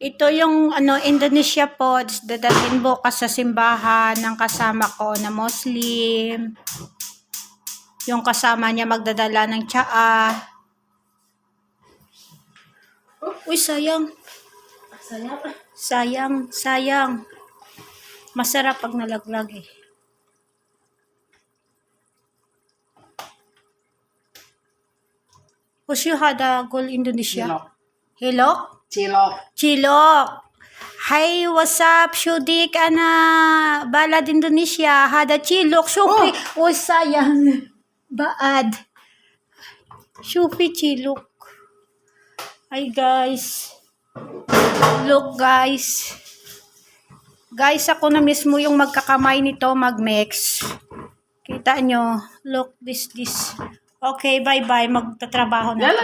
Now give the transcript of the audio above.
Ito yung Indonesia Pods. Dadalhin bukas sa simbahan ng kasama ko na Muslim. Yung kasama niya magdadala ng tsaa. Uy, sayang. Sayang. Masarap pag nalaglag eh. What's you had goal Indonesia? Hilok? Cilok. Hi, what's up? Syudik balad Indonesia. Hada cilok. Syupi. Oh, sayang. Baad. Syupi cilok. Hi, guys. Look, guys. Guys, ako na mismo yung magkakamay nito mag-mix. Kita nyo. Look, this. Okay, bye-bye. Magtatrabaho na.